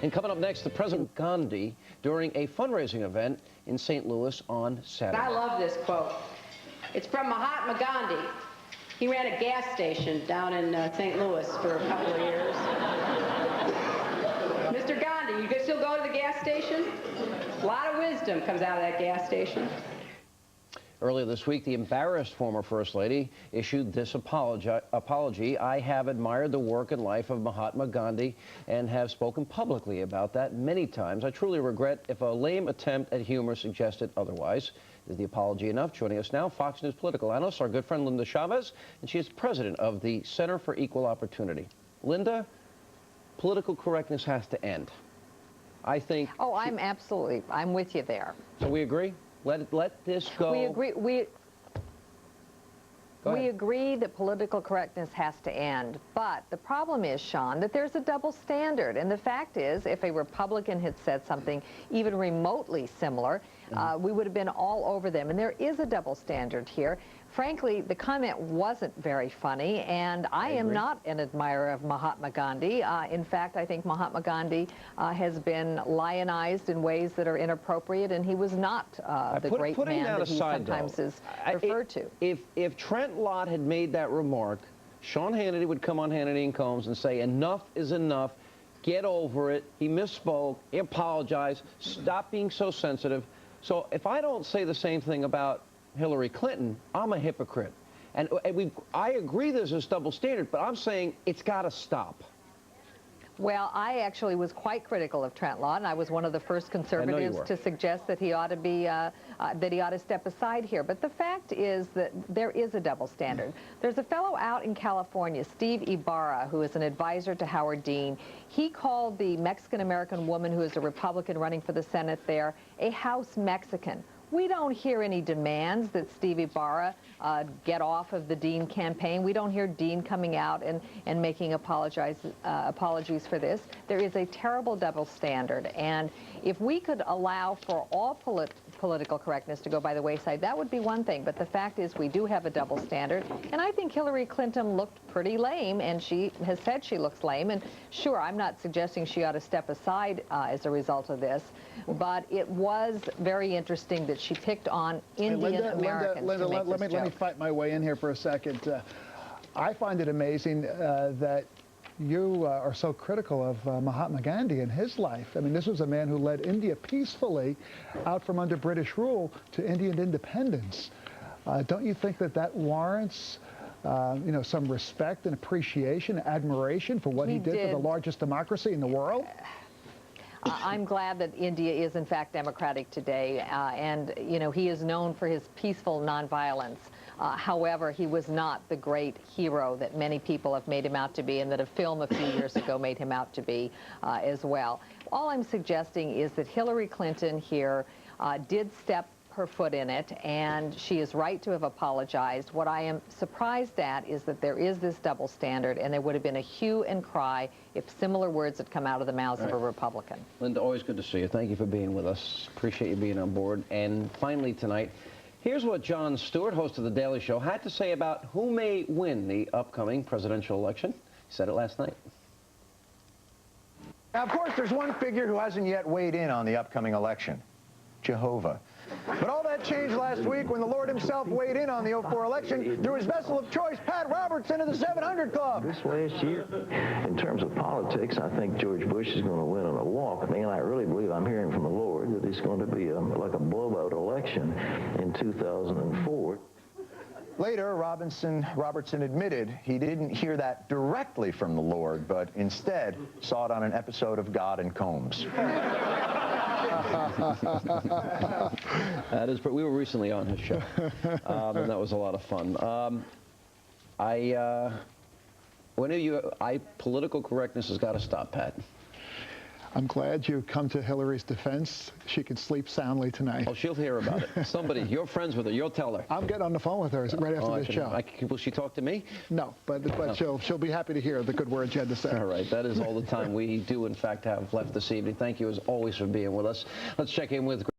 And coming up next, the President Gandhi during a fundraising event in St. Louis on Saturday. I love this quote. It's from Mahatma Gandhi. He ran a gas station down in St. Louis for a couple of years. Mr. Gandhi, you can still go to the gas station? A lot of wisdom comes out of that gas station. Earlier this week, the embarrassed former First Lady issued this apology. I have admired the work and life of Mahatma Gandhi and have spoken publicly about that many times. I truly regret if a lame attempt at humor suggested otherwise. Is the apology enough? Joining us now, Fox News political analyst, our good friend Linda Chavez, and she is president of the Center for Equal Opportunity. Linda, political correctness has to end. I think... Oh, I'm with you there. So we agree? Let this go. We agree. We agree that political correctness has to end. But the problem is, Sean, that there's a double standard. And the fact is, if a Republican had said something even remotely similar, we would have been all over them. And there is a double standard here. Frankly, the comment wasn't very funny, and I am not an admirer of Mahatma Gandhi. In fact, I think Mahatma Gandhi has been lionized in ways that are inappropriate, and he was not the great man that he sometimes is referred to. If Trent Lott had made that remark, Sean Hannity would come on Hannity and Colmes and say, enough is enough, get over it, he misspoke, he apologized, stop being so sensitive. So if I don't say the same thing about Hillary Clinton, I'm a hypocrite. And I agree there's this double standard, but I'm saying it's got to stop. Well, I actually was quite critical of Trent Lott, and I was one of the first conservatives to suggest that he ought to be, that he ought to step aside here. But the fact is that there is a double standard. There's a fellow out in California, Steve Ibarra, who is an advisor to Howard Dean. He called the Mexican-American woman who is a Republican running for the Senate there a house Mexican. We don't hear any demands that Steve Ibarra get off of the Dean campaign. We don't hear Dean coming out and making apologies for this. There is a terrible double standard. And if we could allow for all political correctness to go by the wayside, that would be one thing. But the fact is we do have a double standard. And I think Hillary Clinton looked pretty lame, and she has said she looks lame. And sure, I'm not suggesting she ought to step aside as a result of this. But it was very interesting that she picked on Indian Americans. Linda, let me fight my way in here for a second. I find it amazing that you are so critical of Mahatma Gandhi and his life. I mean, this was a man who led India peacefully out from under British rule to Indian independence. Don't you think that that warrants you know, some respect and appreciation, admiration for what he did for the largest democracy in the world? I'm glad that India is, in fact, democratic today, and, you know, he is known for his peaceful nonviolence. However, he was not the great hero that many people have made him out to be, and that a film a few years ago made him out to be as well. All I'm suggesting is that Hillary Clinton here did step her foot in it, and she is right to have apologized. What I am surprised at is that there is this double standard, and there would have been a hue and cry if similar words had come out of the mouths of a Republican. Linda, always good to see you. Thank you for being with us. Appreciate you being on board. And finally tonight, here's what Jon Stewart, host of The Daily Show, had to say about who may win the upcoming presidential election. He said it last night. Now, of course, there's one figure who hasn't yet weighed in on the upcoming election: Jehovah. But all that changed last week when the Lord himself weighed in on the 04 election through his vessel of choice, Pat Robertson of the 700 Club. This last year, in terms of politics, I think George Bush is going to win on a walk. And I really believe I'm hearing from the Lord that it's going to be like a blowout election in 2004. Later, Robertson admitted he didn't hear that directly from the Lord, but instead saw it on an episode of God and Combs. That is, we were recently on his show, and that was a lot of fun. Political correctness has got to stop, Pat. I'm glad you come to Hillary's defense. She can sleep soundly tonight. Oh, she'll hear about it. Somebody, you're friends with her, you'll tell her. I'm getting on the phone with her right after this show. Will she talk to me? No, but she'll be happy to hear the good words you had to say. All right, that is all the time we do, in fact, have left this evening. Thank you, as always, for being with us. Let's check in with